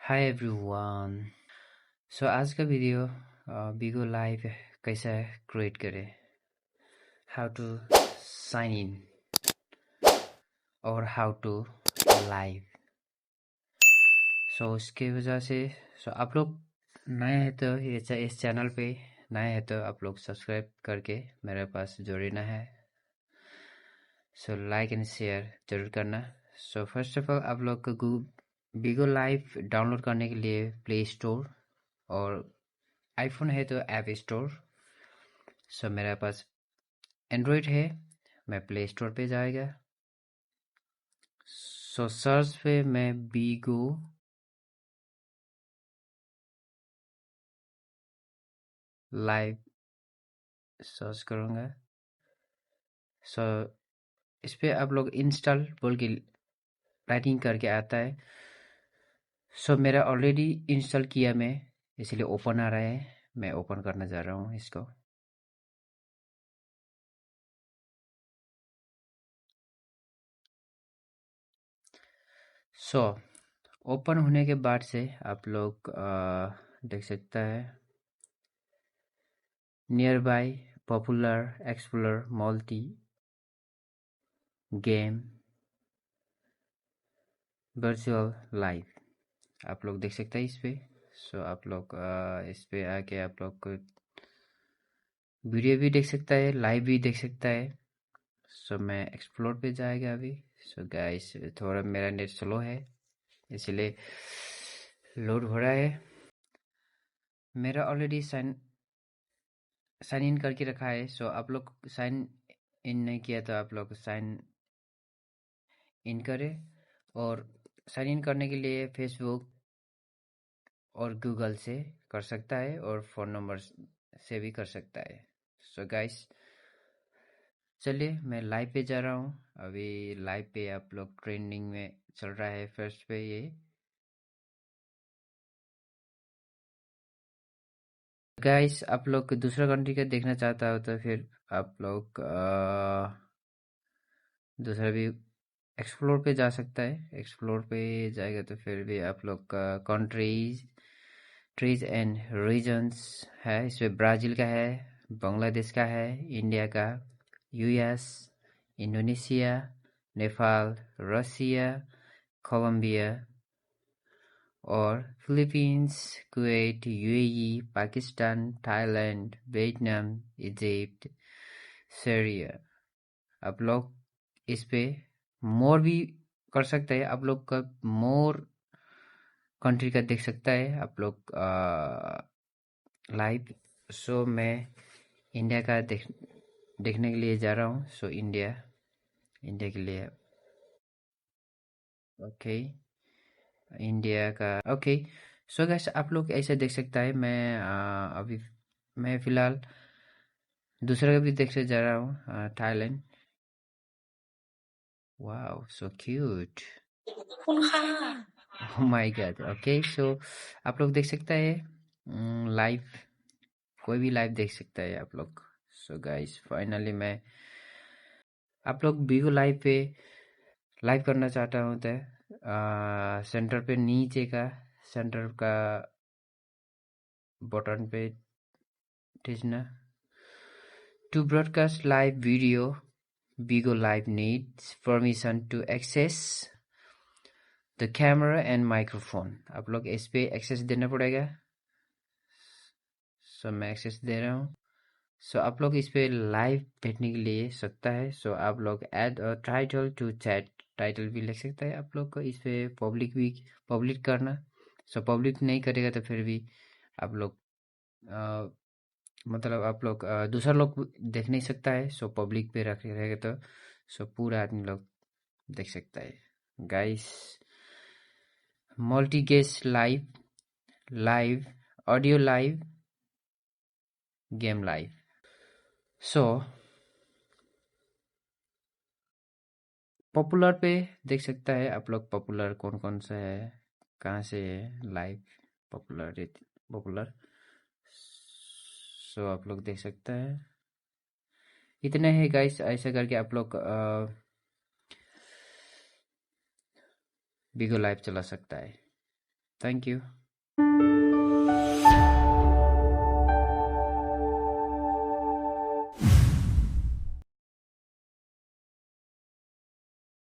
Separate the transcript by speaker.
Speaker 1: Hi everyone. आज का video Bigo live कैसा क्रिएट करें, हाउ टू साइन इन और हाउ टू लाइव। उसके वजह से आप लोग नए हैं तो इस चैनल पे नए हैं तो आप लोग सब्सक्राइब करके मेरे पास जोड़ना है। लाइक एंड शेयर जरूर करना। फर्स्ट ऑफ ऑल आप लोग को बीगो लाइव डाउनलोड करने के लिए प्ले स्टोर और आईफोन है तो ऐप स्टोर। मेरे पास एंड्रॉयड है, मैं प्ले स्टोर पे जाएगा। सर्च पे मैं बीगो लाइव सर्च करूँगा। इस पे आप लोग इंस्टॉल बोल के राइटिंग करके आता है। मेरा ऑलरेडी इंस्टॉल किया मैं, इसलिए ओपन आ रहा है। मैं ओपन करना जा रहा हूँ इसको। ओपन होने के बाद से आप लोग देख सकता है near by, popular, explore, multi, game, virtual, live. आप लोग देख सकते हैं इस पे। आप लोग इस पे आके आप लोग को वीडियो भी देख सकता है, लाइव भी देख सकता है। मैं एक्सप्लोर पे जाएगा अभी। गाइस थोड़ा मेरा नेट स्लो है, इसलिए लोड हो रहा है। मेरा ऑलरेडी साइन इन करके रखा है। आप लोग साइन इन नहीं किया तो आप लोग साइन इन करें। और साइन इन करने के लिए फेसबुक और गूगल से कर सकता है और फ़ोन नंबर से भी कर सकता है। गाइस चलिए मैं लाइव पे जा रहा हूँ। अभी लाइव पे आप लोग ट्रेंडिंग में चल रहा है फर्स्ट पे ये। गाइस आप लोग दूसरा कंट्री का देखना चाहता हो तो फिर आप लोग दूसरा भी एक्सप्लोर पे जा सकता है। एक्सप्लोर पे जाएगा तो फिर भी आप लोग का कंट्रीज, ट्रीज एंड रीजन्स है। इसमें ब्राज़ील का है, बांग्लादेश का है, इंडिया का, यूएस, इंडोनेशिया, नेपाल, रसिया, कोलंबिया और Philippines, Kuwait, UAE, Pakistan, Thailand, Vietnam, Egypt, Syria. आप लोग इस पे मोर भी कर सकते हैं। आप लोग का मोर कंट्री का देख सकता है आप लोग लाइव। मैं इंडिया का देखने के लिए जा रहा हूँ। इंडिया के लिए ओके, इंडिया का ओके। गैस आप लोग ऐसे देख सकता है। मैं अभी मैं फिलहाल दूसरा का भी देखने जा रहा हूँ, Thailand. Wow so cute, oh my God. Okay आप लोग देख सकता है लाइव, कोई भी लाइव देख सकता है आप लोग। गाइस फाइनली मैं आप लोग बीगो लाइव पे लाइव करना चाहता हूँ तो सेंटर पे नीचे का सेंटर का बटन पे खींचना। To broadcast live video Bigo live needs permission to access the camera and microphone. आप लोग इस पे एक्सेस देना पड़ेगा। मैं एक्सेस दे रहा हूँ। आप लोग इस पे लाइव बैठने के लिए सकता है। आप लोग add title to chat, title भी लिख सकता है आप लोग को। इस पे पब्लिक भी पब्लिक करना। पब्लिक नहीं करेगा तो फिर भी आप लोग मतलब आप लोग दूसरा लोग देख नहीं सकता है। पब्लिक पे रख रहेगा तो पूरा आदमी लोग देख सकता है। Guys multi guest live, live audio, live game, live. Popular पे देख सकता है आप लोग पॉपुलर कौन कौन सा है, कहाँ से है लाइव पॉपुलर पॉपुलर। आप लोग देख सकता है इतने है गाइस। ऐसा करके आप लोग बिगो लाइव चला सकता है। Thank you.